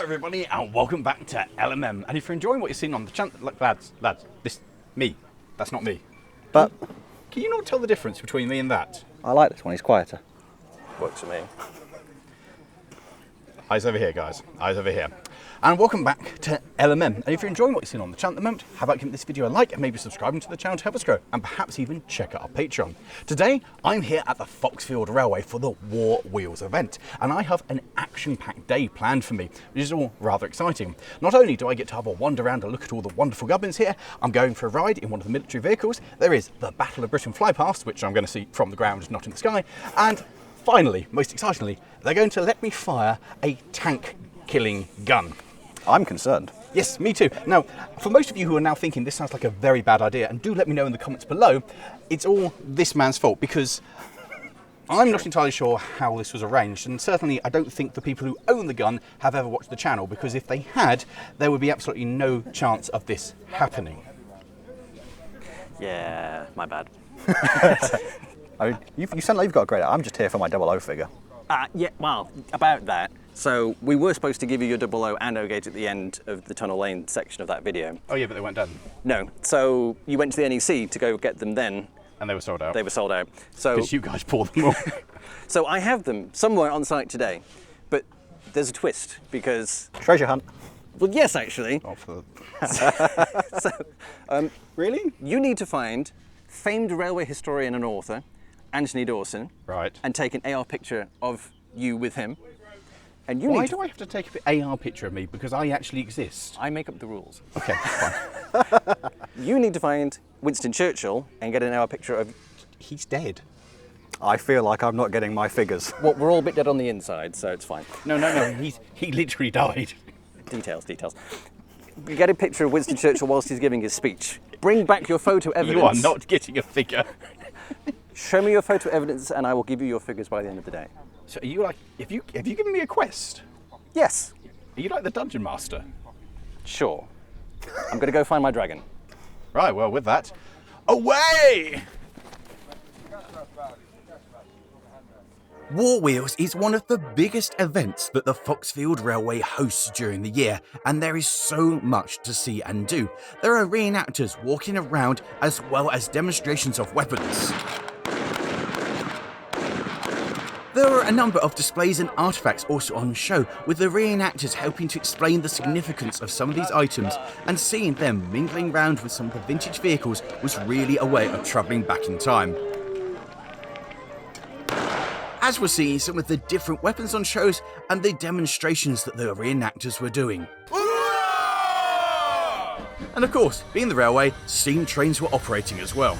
everybody, and welcome back to LMM. And if you're enjoying what you're seeing on the channel, look, lads, me. That's not me. But can you not tell the difference between me and that? I like this one, he's quieter. Works for me. Eyes over here, guys. Eyes over here. And welcome back to LMM. And if you're enjoying what you're seeing on the channel at the moment, how about giving this video a like and maybe subscribing to the channel to help us grow, and perhaps even check out our Patreon. Today, I'm here at the Foxfield Railway for the War Wheels event, and I have an action-packed day planned for me, which is all rather exciting. Not only do I get to have a wander around and look at all the wonderful gubbins here, I'm going for a ride in one of the military vehicles. There is the Battle of Britain flypast, which I'm going to see from the ground, not in the sky, and finally, most excitingly, they're going to let me fire a tank-killing gun. I'm concerned. Yes, me too. Now, for most of you who are now thinking this sounds like a very bad idea, and do let me know in the comments below, it's all this man's fault, because I'm not entirely sure how this was arranged, and certainly I don't think the people who own the gun have ever watched the channel, because if they had, there would be absolutely no chance of this happening. Yeah, my bad. I mean, you sound like you've got a great idea. I'm just here for my 00 figure. Yeah, well, about that. So we were supposed to give you your 00 and O-gauge at the end of the tunnel lane section of that video. Oh yeah, but they weren't done. No, so you went to the NEC to go get them then. And they were sold out. They were sold out. So because you guys poured them all. So I have them somewhere on site today, but there's a twist because... Treasure hunt. Well, yes, actually. Oh, for... Really? You need to find famed railway historian and author, Anthony Dawson. Right. And take an AR picture of you with him. And you Why do I have to take an AR picture of me? Because I actually exist. I make up the rules. Okay, fine. You need to find Winston Churchill and get an AR picture of... He's dead. I feel like I'm not getting my figures. Well, we're all a bit dead on the inside, so it's fine. No, he literally died. Details. Get a picture of Winston Churchill whilst he's giving his speech. Bring back your photo evidence. You are not getting a figure. Show me your photo evidence and I will give you your figures by the end of the day. So are you like, have you given me a quest? Yes. Are you like the dungeon master? Sure. I'm going to go find my dragon. Right, well, with that, away! War Wheels is one of the biggest events that the Foxfield Railway hosts during the year, and there is so much to see and do. There are reenactors walking around as well as demonstrations of weapons. There are a number of displays and artifacts also on show, with the reenactors helping to explain the significance of some of these items, and seeing them mingling around with some of the vintage vehicles was really a way of travelling back in time. As we're seeing some of the different weapons on shows and the demonstrations that the reenactors were doing. And of course, being the railway, steam trains were operating as well.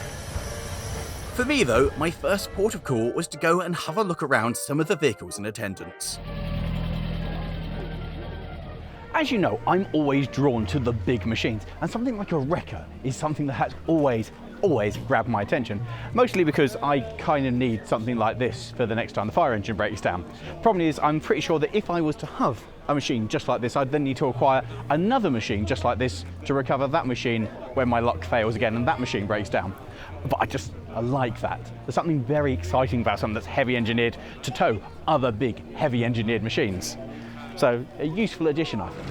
For me though, my first port of call was to go and have a look around some of the vehicles in attendance. As you know, I'm always drawn to the big machines, and something like a wrecker is something that has always grabbed my attention, mostly because I kind of need something like this for the next time the fire engine breaks down. Problem is, I'm pretty sure that if I was to have a machine just like this, I'd then need to acquire another machine just like this to recover that machine when my luck fails again and that machine breaks down. But I like that. There's something very exciting about something that's heavy engineered to tow other big heavy engineered machines. So a useful addition, I think.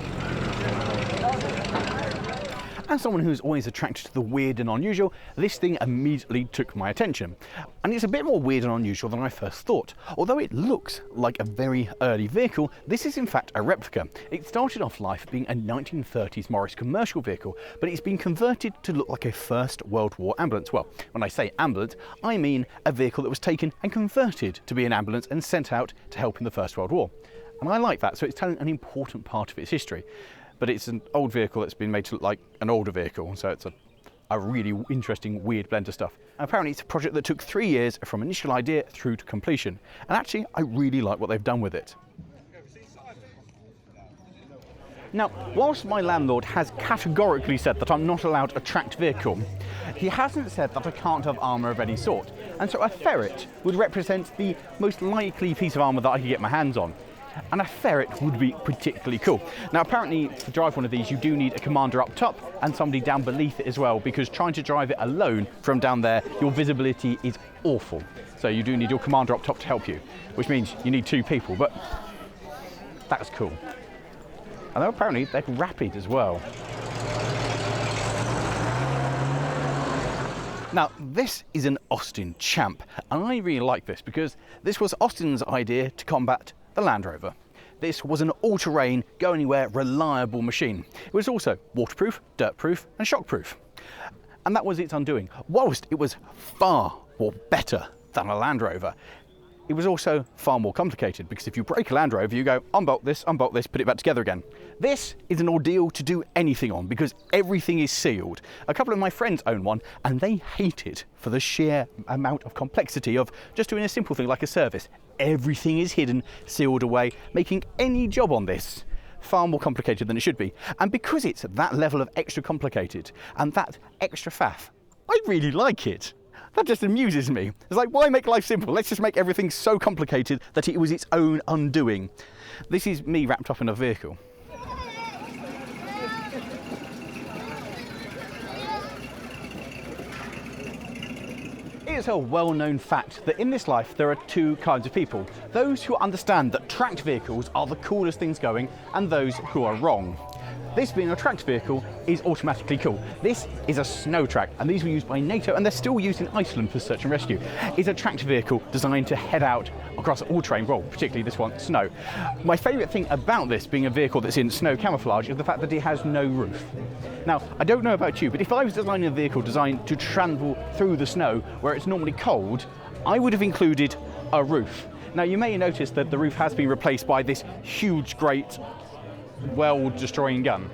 As someone who's always attracted to the weird and unusual, this thing immediately took my attention. And it's a bit more weird and unusual than I first thought. Although it looks like a very early vehicle, this is in fact a replica. It started off life being a 1930s Morris commercial vehicle, but it's been converted to look like a First World War ambulance. Well, when I say ambulance, I mean a vehicle that was taken and converted to be an ambulance and sent out to help in the First World War. And I like that, so it's telling an important part of its history. But it's an old vehicle that's been made to look like an older vehicle, so it's a really interesting, weird blend of stuff. And apparently it's a project that took 3 years from initial idea through to completion. And actually, I really like what they've done with it. Now, whilst my landlord has categorically said that I'm not allowed a tracked vehicle, he hasn't said that I can't have armour of any sort. And so a ferret would represent the most likely piece of armour that I could get my hands on. And a ferret would be particularly cool. Now apparently to drive one of these you do need a commander up top and somebody down beneath it as well, because trying to drive it alone from down there, your visibility is awful. So you do need your commander up top to help you, which means you need 2 people, but that's cool. And apparently they're rapid as well. Now, this is an Austin champ, and I really like this because this was Austin's idea to combat the Land Rover. This was an all-terrain, go-anywhere, reliable machine. It was also waterproof, dirt-proof and shockproof. And that was its undoing. Whilst it was far more better than a Land Rover, it was also far more complicated, because if you break a Land Rover, you go, unbolt this, put it back together again. This is an ordeal to do anything on because everything is sealed. A couple of my friends own one and they hate it for the sheer amount of complexity of just doing a simple thing like a service. Everything is hidden, sealed away, making any job on this far more complicated than it should be. And because it's that level of extra complicated and that extra faff, I really like it. That just amuses me. It's like, why make life simple? Let's just make everything so complicated that it was its own undoing. This is me wrapped up in a vehicle. It is a well-known fact that in this life there are two kinds of people. Those who understand that tracked vehicles are the coolest things going, and those who are wrong. This being a tracked vehicle is automatically cool. This is a snow track, and these were used by NATO, and they're still used in Iceland for search and rescue. It's a tracked vehicle designed to head out across all terrain, well, particularly this one, snow. My favourite thing about this being a vehicle that's in snow camouflage is the fact that it has no roof. Now, I don't know about you, but if I was designing a vehicle designed to travel through the snow where it's normally cold, I would have included a roof. Now, you may notice that the roof has been replaced by this huge, great, well-destroying gun,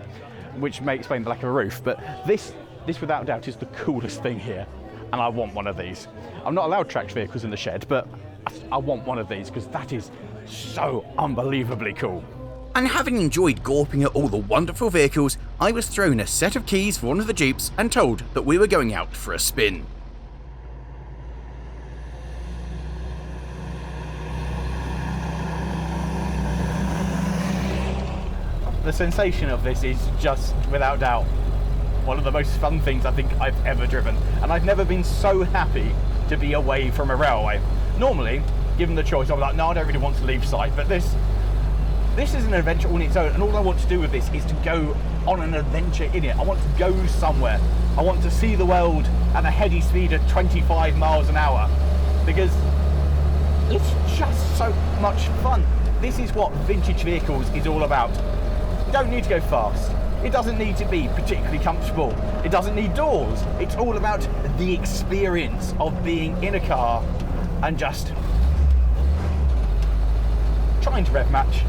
which may explain the lack of a roof, but this without doubt is the coolest thing here, and I want one of these. I'm not allowed tracked vehicles in the shed, but I want one of these because that is so unbelievably cool. And having enjoyed gawping at all the wonderful vehicles, I was thrown a set of keys for one of the Jeeps and told that we were going out for a spin. The sensation of this is just, without doubt, one of the most fun things I think I've ever driven. And I've never been so happy to be away from a railway. Normally, given the choice, I'm like, no, I don't really want to leave sight, but this is an adventure on its own, and all I want to do with this is to go on an adventure in it. I want to go somewhere. I want to see the world at a heady speed of 25 miles an hour, because it's just so much fun. This is what vintage vehicles is all about. You don't need to go fast. It doesn't need to be particularly comfortable. It doesn't need doors. It's all about the experience of being in a car and just trying to rev match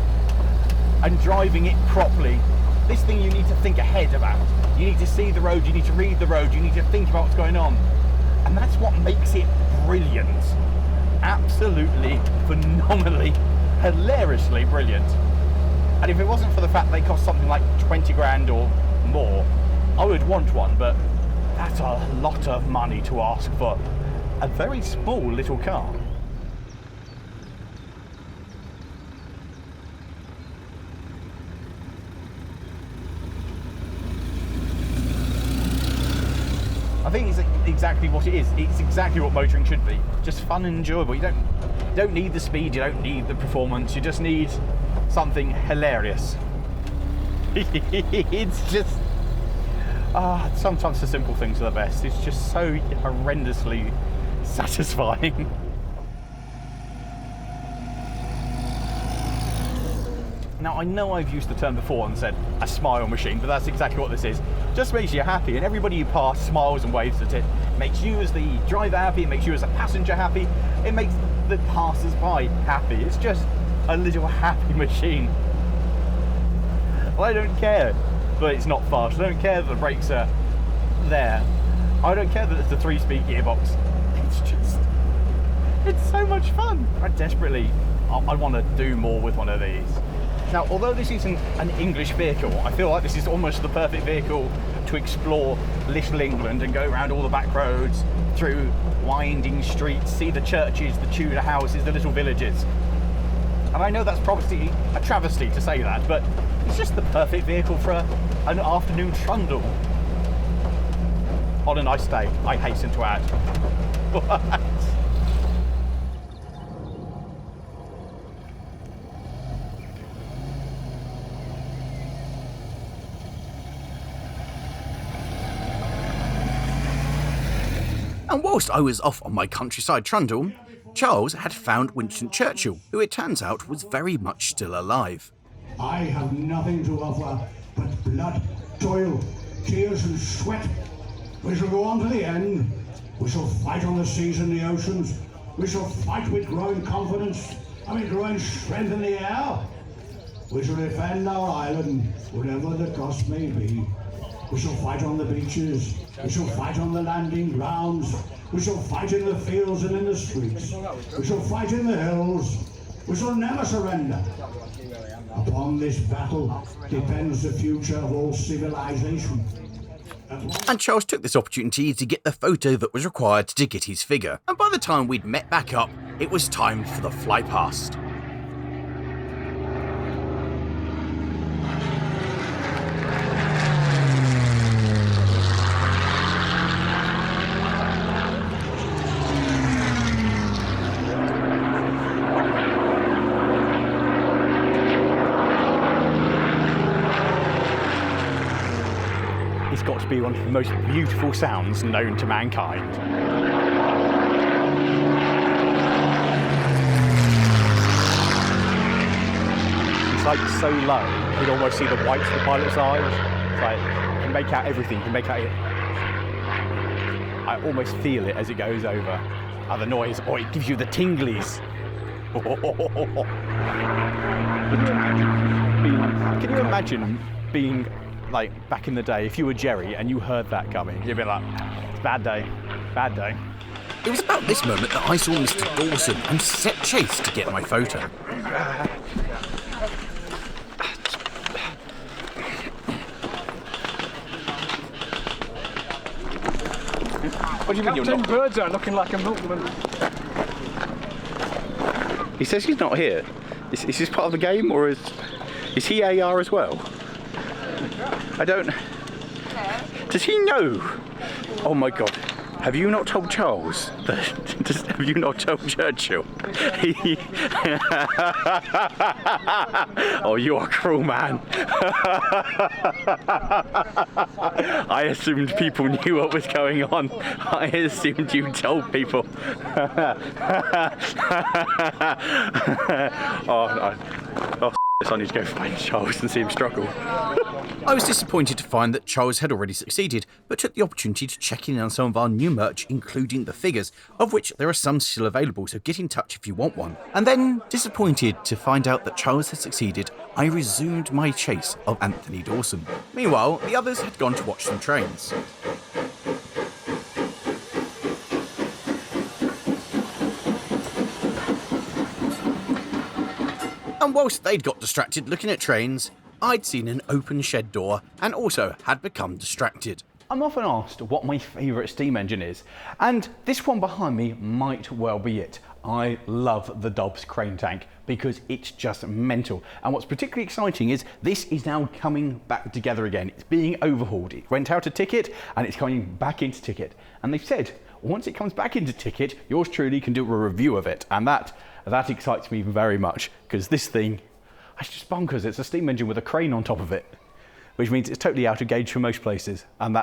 and driving it properly. This thing you need to think ahead about. You need to see the road, you need to read the road, you need to think about what's going on. And that's what makes it brilliant. Absolutely, phenomenally, hilariously brilliant. And if it wasn't for the fact they cost something like 20 grand or more, I would want one, but that's a lot of money to ask for a very small little car. I think it's exactly what it is. It's exactly what motoring should be. Just fun and enjoyable. You don't need the speed, you don't need the performance, you just need something hilarious. It's just sometimes the simple things are the best. It's just so horrendously satisfying. Now, I know I've used the term before and said a smile machine, but that's exactly what this is. Just makes you happy, and everybody you pass smiles and waves at it. Makes you as the driver happy, it makes you as a passenger happy, it makes the passers-by happy. It's just a little happy machine. Well, I don't care that it's not fast. I don't care that the brakes are there. I don't care that it's a 3-speed gearbox. It's so much fun. I want to do more with one of these. Now, although this isn't an English vehicle, I feel like this is almost the perfect vehicle to explore Little England and go around all the back roads, through winding streets, see the churches, the Tudor houses, the little villages. And I know that's probably a travesty to say that, but it's just the perfect vehicle for an afternoon trundle. On a nice day, I hasten to add. What? And whilst I was off on my countryside trundle, Charles had found Winston Churchill, who it turns out was very much still alive. I have nothing to offer but blood, toil, tears and sweat. We shall go on to the end. We shall fight on the seas and the oceans. We shall fight with growing confidence and with growing strength in the air. We shall defend our island, whatever the cost may be. We shall fight on the beaches. We shall fight on the landing grounds. We shall fight in the fields and in the streets. We shall fight in the hills. We shall never surrender. Upon this battle depends the future of all civilization. And Charles took this opportunity to get the photo that was required to get his figure. And by the time we'd met back up, it was time for the flypast. It's got to be one of the most beautiful sounds known to mankind. It's like so low, you can almost see the whites of the pilot's eyes. It's like, you can make out everything, you can make out it. I almost feel it as it goes over. The noise, it gives you the tinglies. Can you imagine being like back in the day, if you were Jerry and you heard that coming, you'd be like, it's bad day, bad day. It was about this moment that I saw Mr. Dawson and set chase to get my photo. What do you mean you're not? Birdseye looking like a milkman. He says he's not here. Is this part of the game, or is he AR as well? I don't... Does he know? Oh my God. Have you not told Charles? Have you not told Churchill? Oh, you are a cruel man. I assumed people knew what was going on. I assumed you told people. Oh, no. Oh, I need to go find Charles and see him struggle. I was disappointed to find that Charles had already succeeded, but took the opportunity to check in on some of our new merch, including the figures, of which there are some still available, so get in touch if you want one. And then, disappointed to find out that Charles had succeeded, I resumed my chase of Anthony Dawson. Meanwhile, the others had gone to watch some trains. And whilst they'd got distracted looking at trains, I'd seen an open shed door and also had become distracted. I'm often asked what my favourite steam engine is, and this one behind me might well be it. I love the Dobbs crane tank because it's just mental. And what's particularly exciting is this is now coming back together again. It's being overhauled. It went out of ticket and it's coming back into ticket. And they've said, once it comes back into ticket, yours truly can do a review of it. And that excites me very much because this thing, it's just bonkers. It's a steam engine with a crane on top of it, which means it's totally out of gauge for most places. And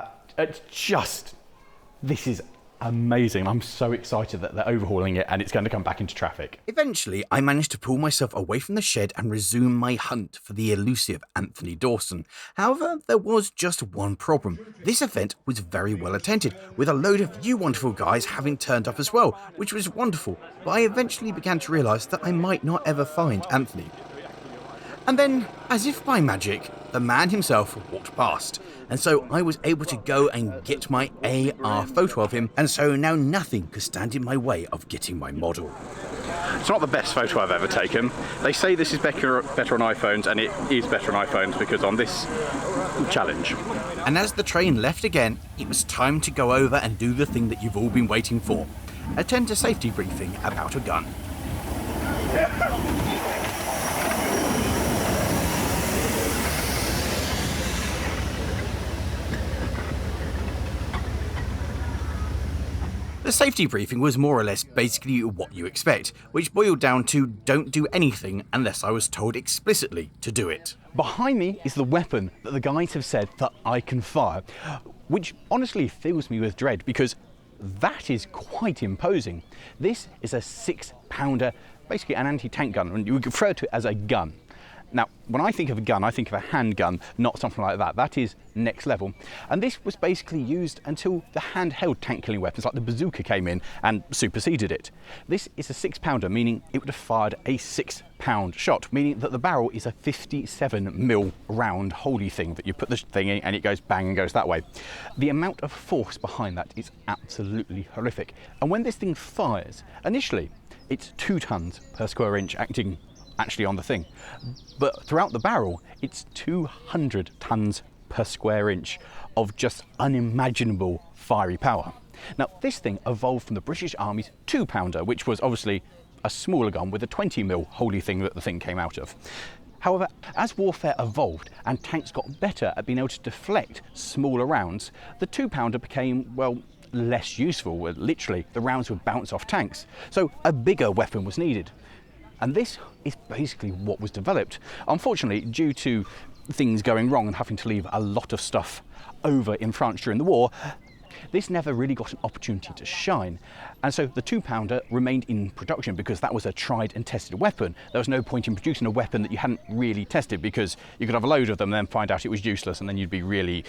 this is amazing. I'm so excited that they're overhauling it and it's going to come back into traffic. Eventually, I managed to pull myself away from the shed and resume my hunt for the elusive Anthony Dawson. However, there was just one problem. This event was very well attended, with a load of you wonderful guys having turned up as well, which was wonderful. But I eventually began to realise that I might not ever find Anthony. And then, as if by magic, the man himself walked past. And so I was able to go and get my AR photo of him, and so now nothing could stand in my way of getting my model. It's not the best photo I've ever taken. They say this is better on iPhones, and it is better on iPhones because on this challenge. And as the train left again, it was time to go over and do the thing that you've all been waiting for. Attend a safety briefing about a gun. The safety briefing was more or less basically what you expect, which boiled down to don't do anything unless I was told explicitly to do it. Behind me is the weapon that the guys have said that I can fire, which honestly fills me with dread because that is quite imposing. This is a 6-pounder, basically an anti-tank gun, and you would refer to it as a gun. Now, when I think of a gun, I think of a handgun, not something like that. That is next level. And this was basically used until the handheld tank-killing weapons like the bazooka came in and superseded it. This is a 6-pounder, meaning it would have fired a 6-pound shot, meaning that the barrel is a 57mm round holy thing that you put the thing in and it goes bang and goes that way. The amount of force behind that is absolutely horrific. And when this thing fires, initially, it's 2 tons per square inch acting actually on the thing, but throughout the barrel it's 200 tons per square inch of just unimaginable fiery power. Now this thing evolved from the British Army's 2-pounder, which was obviously a smaller gun with a 20mm holy thing that the thing came out of. However, as warfare evolved and tanks got better at being able to deflect smaller rounds, the 2-pounder became, well, less useful. Literally, the rounds would bounce off tanks, so a bigger weapon was needed. And this is basically what was developed. Unfortunately, due to things going wrong and having to leave a lot of stuff over in France during the war, this never really got an opportunity to shine. And so the 2-pounder remained in production because that was a tried and tested weapon. There was no point in producing a weapon that you hadn't really tested, because you could have a load of them and then find out it was useless, and then you'd be really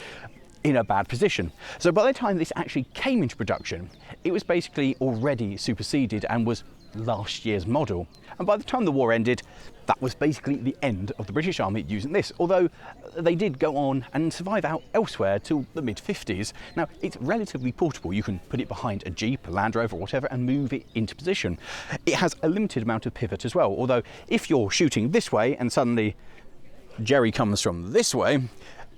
in a bad position. So by the time this actually came into production, it was basically already superseded and was last year's model. And by the time the war ended, that was basically the end of the British Army using this, although they did go on and survive out elsewhere till the mid-50s. Now, it's relatively portable. You can put it behind a Jeep, a Land Rover, or whatever, and move it into position. It has a limited amount of pivot as well, although if you're shooting this way and suddenly Jerry comes from this way,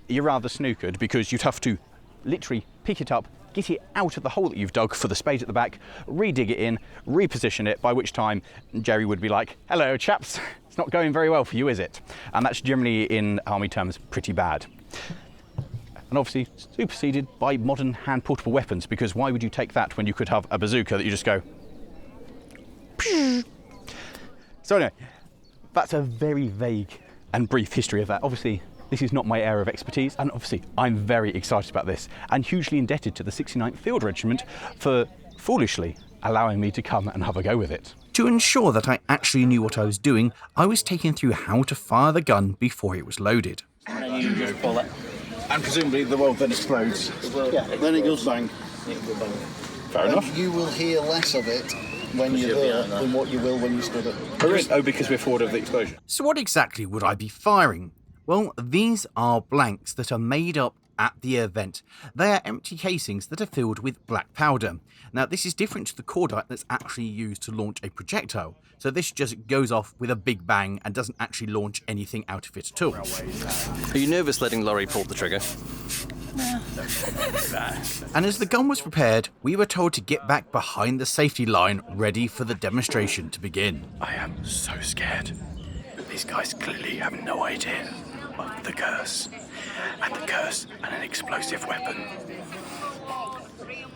you're rather snookered, because you'd have to literally pick it up, get it out of the hole that you've dug for the spade at the back, re-dig it in, reposition it, by which time Jerry would be like, "Hello chaps, it's not going very well for you, is it?" And that's generally, in army terms, pretty bad. And obviously superseded by modern hand portable weapons, because why would you take that when you could have a bazooka that you just go... So anyway, that's a very vague and brief history of that. Obviously, this is not my area of expertise, and obviously I'm very excited about this and hugely indebted to the 69th Field Regiment for foolishly allowing me to come and have a go with it. To ensure that I actually knew what I was doing, I was taken through how to fire the gun before it was loaded. And then you just pull it. And presumably the world then explodes. Yeah, then it goes bang. Fair enough. You will hear less of it when you're there than what you will when you stood it. Oh, because we're forward of the explosion. So what exactly would I be firing? Well, these are blanks that are made up at the event. They are empty casings that are filled with black powder. Now, this is different to the cordite that's actually used to launch a projectile. So this just goes off with a big bang and doesn't actually launch anything out of it at all. Are you nervous letting Lawrie pull the trigger? And as the gun was prepared, we were told to get back behind the safety line, ready for the demonstration to begin. I am so scared. These guys clearly have no idea of the curse. And the curse and an explosive weapon.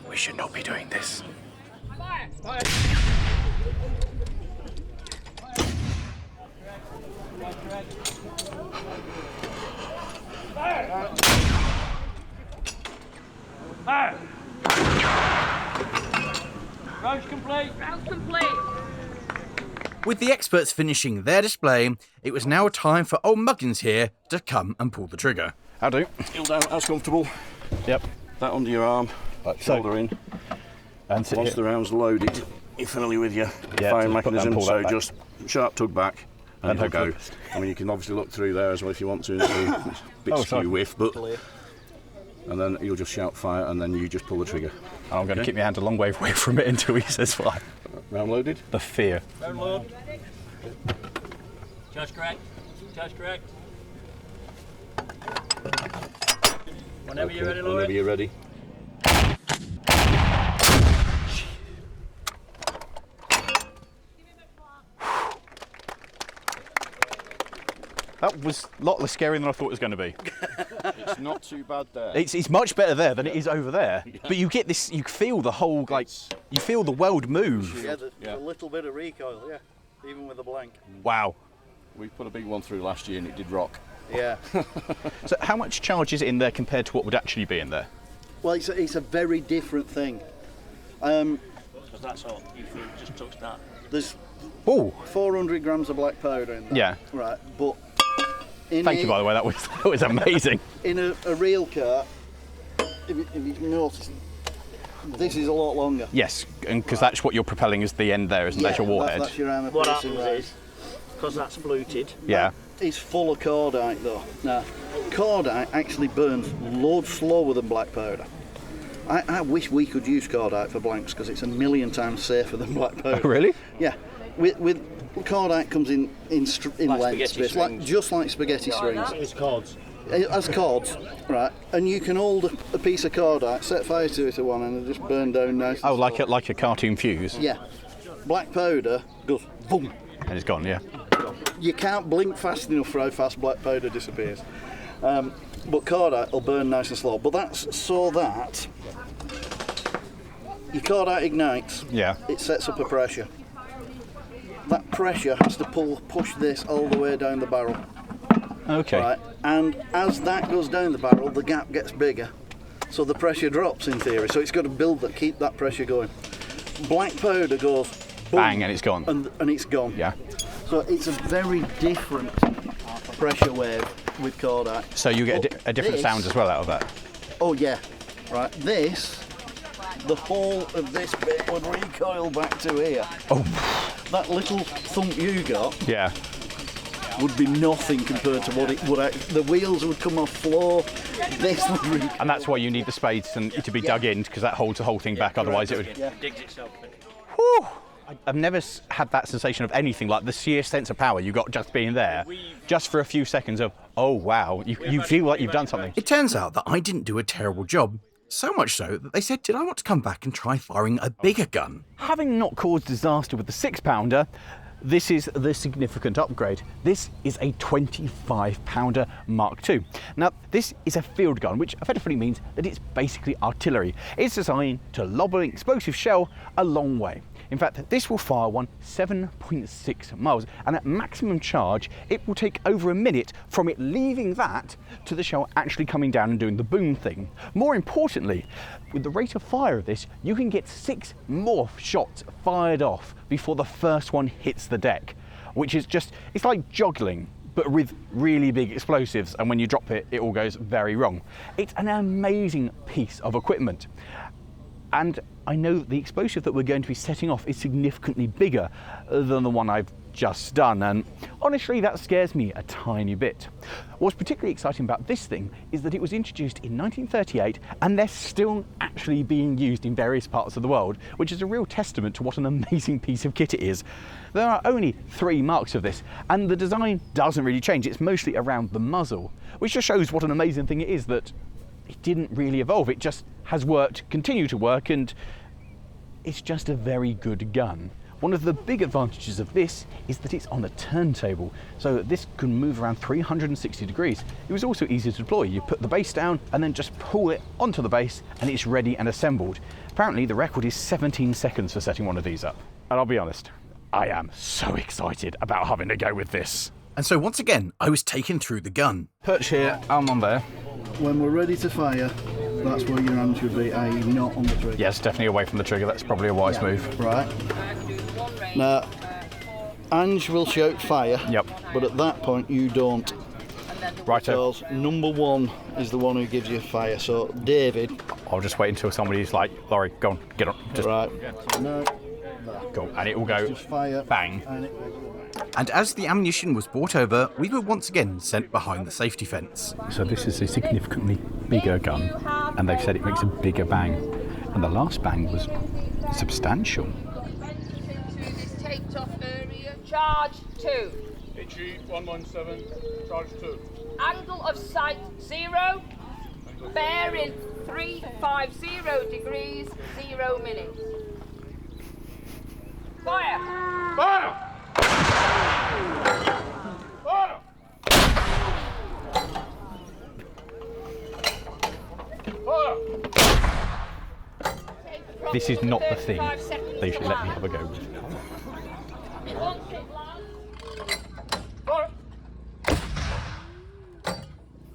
We should not be doing this. Round complete. Round complete. With the experts finishing their display, it was now time for old Muggins here to come and pull the trigger. How do? Still down, that's comfortable. Yep. That under your arm, shoulder in. And sit Once here. the round's loaded, you're familiar with your Yeah, firing just put that and mechanism, pull that so back. just sharp tug back and it'll go. hopefully- I mean, you can obviously look through there as well if you want to. It's a bit Oh, sorry. skew whiff, but... And then you'll just shout fire and then you just pull the trigger. I'm going to keep my hand a long way away from it until he says fire. Round loaded. The fear. Round load. Just correct. Just correct. Whenever you're ready, Lawrie. Whenever you're ready. That was a lot less scary than I thought it was going to be. It's not too bad there. It's much better there than it is over there. But you get this, you feel the whole, like, you feel the world move. Yeah. A little bit of recoil, yeah, even with a blank. Wow. We put a big one through last year and it did rock. Yeah. So how much charge is in there compared to what would actually be in there? Well, it's a very different thing. Because that's all you feel just touched that. There's Oh, 400 grams of black powder in there. yeah. Right, but Thank you, by the way. That was amazing. in a real car, if you notice, this is a lot longer. Yes, and because that's what you're propelling is the end there, isn't that your warhead? That's your armour What piercing happens rise. is, because that's fluted, Yeah. It's full of cordite though. Now, cordite actually burns loads slower than black powder. I wish we could use cordite for blanks because it's a million times safer than black powder. Oh, really? Yeah. With cordite comes in Like length, spaghetti space, like, strings. just like spaghetti strings. it's cords. As cords, right? And you can hold a piece of cordite, set fire to it at one end, and just burn down nice. Oh, like a cartoon fuse. Yeah. Black powder goes boom. And it's gone. Yeah. You can't blink fast enough for how fast black powder disappears. But cordite will burn nice and slow. But that's so that your cordite ignites. Yeah. It sets up a pressure. That pressure has to push this all the way down the barrel. Okay. Right. And as that goes down the barrel, the gap gets bigger. So the pressure drops in theory. So it's got to keep that pressure going. Black powder goes boom, Bang, and it's gone. And it's gone. Yeah. So it's a very different pressure wave with cordite. So you get But a different this- sound as well out of that. Oh yeah, right. The whole of this bit would recoil back to here. Oh. That little thump you got Yeah. would be nothing compared to what it would. The wheels would come off floor. This would recoil. And that's why you need the spades to be dug in because that holds the whole thing back. Otherwise, it would. Digs itself in. Whew. I've never had that sensation of anything like the sheer sense of power you got just being there, just for a few seconds of, oh wow, you feel like you've done something. It turns out that I didn't do a terrible job. So much so that they said, did I want to come back and try firing a bigger gun? Having not caused disaster with the 6-pounder, this is the significant upgrade. This is a 25-pounder Mark II. Now, this is a field gun, which effectively means that it's basically artillery. It's designed to lob an explosive shell a long way. In fact, this will fire one 7.6 miles, and at maximum charge, it will take over a minute from it leaving that to the shell actually coming down and doing the boom thing. More importantly, with the rate of fire of this, you can get 6 more shots fired off before the first one hits the deck, which is just, it's like juggling, but with really big explosives, and when you drop it, it all goes very wrong. It's an amazing piece of equipment. And I know the explosive that we're going to be setting off is significantly bigger than the one I've just done, and honestly that scares me a tiny bit. What's particularly exciting about this thing is that it was introduced in 1938 and they're still actually being used in various parts of the world, which is a real testament to what an amazing piece of kit it is. There are only 3 marks of this, and the design doesn't really change. It's mostly around the muzzle, which just shows what an amazing thing it is that it didn't really evolve. It just has worked, continue to work, and it's just a very good gun. One of the big advantages of this is that it's on a turntable, so this can move around 360 degrees. It was also easy to deploy. You put the base down and then just pull it onto the base and it's ready and assembled. Apparently the record is 17 seconds for setting one of these up. And I'll be honest, I am so excited about having to go with this. And so once again, I was taken through the gun. Perch here, arm on there. When we're ready to fire, that's where your hand should be, i.e. not on the trigger. Yes, definitely away from the trigger. That's probably a wise move. Right. Now, Ange will shout fire. Yep. But at that point, you don't. Righto. Because number 1 is the one who gives you fire. So, David. I'll just wait until somebody's like, Lawrie, go on, get on. Just Right. No. go. And it will go Just fire. bang. And it And as the ammunition was brought over, we were once again sent behind the safety fence. So this is a significantly bigger gun, and they've said it makes a bigger bang. And the last bang was substantial. Taped off area. Charge 2. HE 117, charge 2. Angle of sight 0. Bearing 350 degrees 0 minutes. Fire! Fire! Fire! Fire! This is not the thing they should let me have a go with. It won't take long. Fire!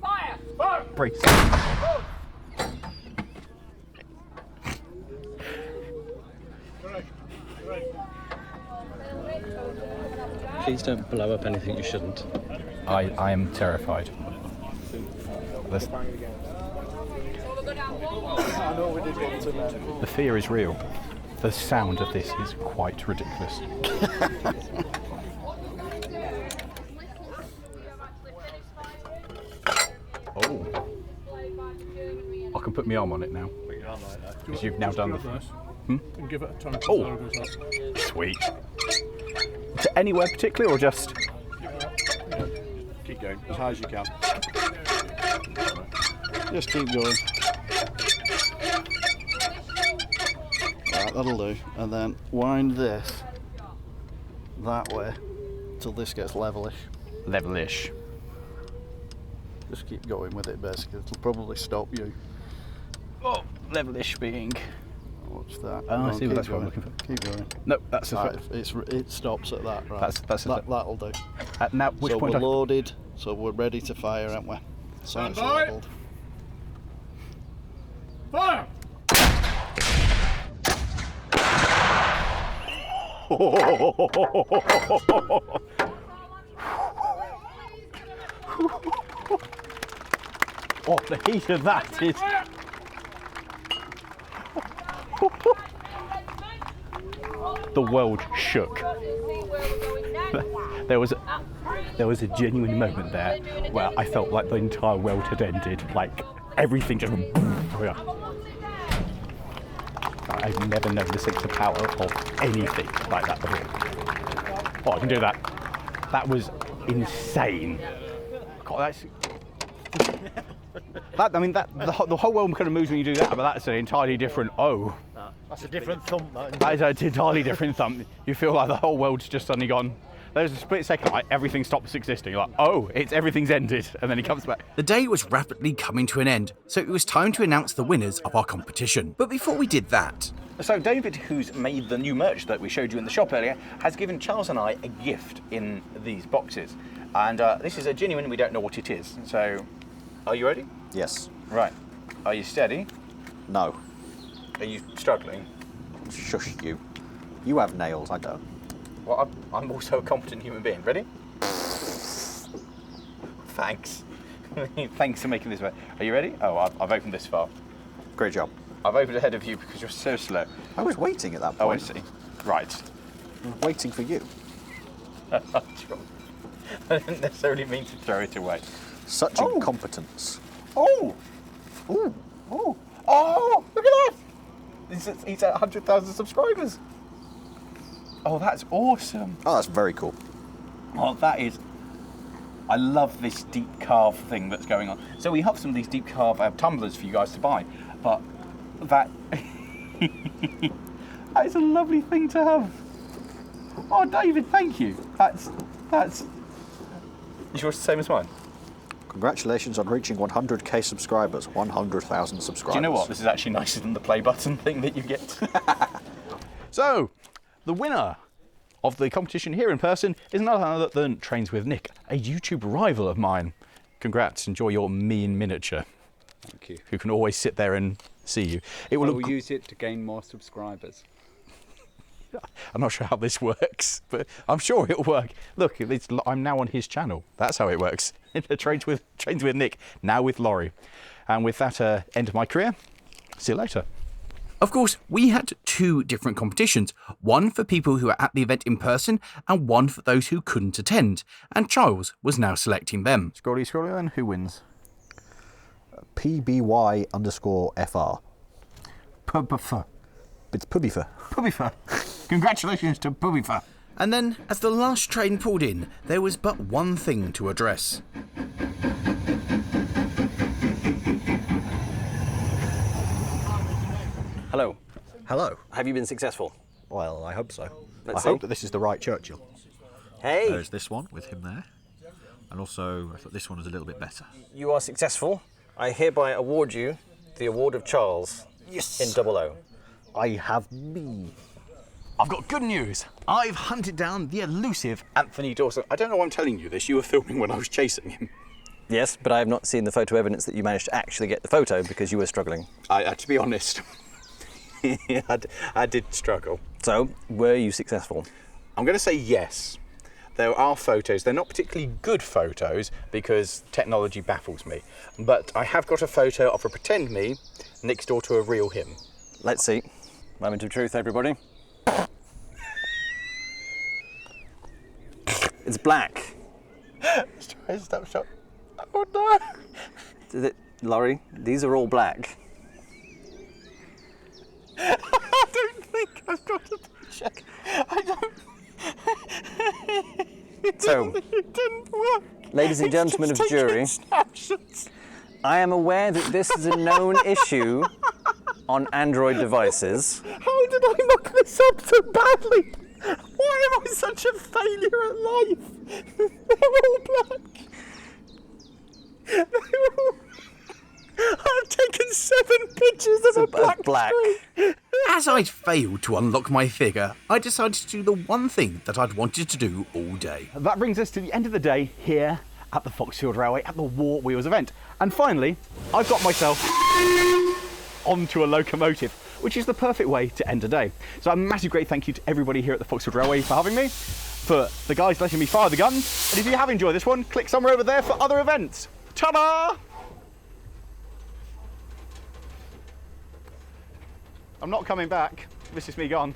Fire! Fire! Brace. Please don't blow up anything you shouldn't. I am terrified. The fear is real. The sound of this is quite ridiculous. Oh. I can put my arm on it now. Because you've now done the thing. And give it a tongue. Oh, sweet. To anywhere particular or just? Keep going, as high as you can. Just keep going. Right, that'll do. And then wind this that way till this gets levelish. Levelish. Just keep going with it basically. It'll probably stop you. Oh, levelish being. What's that? Oh, I No, see what keep that's what I'm going. looking for. Keep going. No, that's a Right, it stops at that, right? That'll do. Now, which so point? we're loaded, so we're ready to fire, aren't we? Sights by. leveled. Fire! Oh, the heat of that is. The world shook. There was a genuine moment there where I felt like the entire world had ended. Like everything just went. I've never known the sense of power of anything like that before. Oh, I can do that. That was insane. God, that's. The whole world kind of moves when you do that, but that's an entirely different. Oh. That's a different thump, That is an entirely different thump. You feel like the whole world's just suddenly gone. There's a split second, like everything stops existing. You're like, oh, everything's ended, and then he comes back. The day was rapidly coming to an end, so it was time to announce the winners of our competition. But before we did that, So David, who's made the new merch that we showed you in the shop earlier, has given Charles and I a gift in these boxes. And this is a genuine, we don't know what it is. So, are you ready? Yes. Right. Are you steady? No. Are you struggling? Shush you. You have nails, I don't. Well, I'm also a competent human being. Ready? Thanks. Thanks for making this way. Are you ready? Oh, I've opened this far. Great job. I've opened ahead of you because you're so slow. I was waiting at that Oh, I point. see. Right. I was waiting for you. I didn't necessarily mean to throw it away. Such incompetence. Oh! Ooh! Oh! Oh! Look at that! He's at 100,000 subscribers. Oh, that's awesome. Oh, that's very cool. Oh, that is. I love this deep carve thing that's going on. So we have some of these deep carve tumblers for you guys to buy, but that that is a lovely thing to have. Oh, David, thank you. That's. Is yours the same as mine? Congratulations on reaching 100k subscribers. 100,000 subscribers. Do you know what? This is actually nicer than the play button thing that you get. So, the winner of the competition here in person is none other than Trains with Nick, a YouTube rival of mine. Congrats, enjoy your me in miniature. Thank you. Who can always sit there and see you. It I will will use it to gain more subscribers. I'm not sure how this works, but I'm sure it'll work. Look, I'm now on his channel. That's how it works. Trains with Nick, now with Lawrie. And with that end of my career, see you later. of course, we had two different competitions, one for people who were at the event in person and one for those who couldn't attend, and Charles was now selecting them. Scrolly then, who wins? PBY_FR. Pubbifer. It's Pubbifer. Pubbifer. Congratulations to Pubbifer. And then, as the last train pulled in, there was but one thing to address. Hello. Hello. Have you been successful? Well, I hope so. Let's I see. hope that this is the right Churchill. Hey! There's this one with him there. And also, I thought this one was a little bit better. You are successful. I hereby award you the Award of Charles. Yes. In 00. I have me. I've got good news. I've hunted down the elusive Anthony Dawson. I don't know why I'm telling you this. You were filming when I was chasing him. Yes, but I have not seen the photo evidence that you managed to actually get the photo because you were struggling. To be honest, I did struggle. So, were you successful? I'm going to say yes. there are photos. They're not particularly good photos because technology baffles me. But I have got a photo of a pretend me next door to a real him. Let's see. Moment of truth, everybody. It's black. Stop. Oh no! Lawrie, these are all black. I don't think I've got a check. I don't. It didn't work. Ladies and gentlemen of the jury, I am aware that this is a known issue on Android devices. How did I muck this up so badly? Why am I such a failure at life? They're all black. I've taken 7 pictures of a black screen. As I'd failed to unlock my figure, I decided to do the one thing that I'd wanted to do all day. That brings us to the end of the day here at the Foxfield Railway at the War Wheels event. And finally, I've got myself onto a locomotive, which is the perfect way to end a day. So a massive great thank you to everybody here at the Foxfield Railway for having me, for the guys letting me fire the gun. And if you have enjoyed this one, click somewhere over there for other events. Ta-da! I'm not coming back. This is me gone.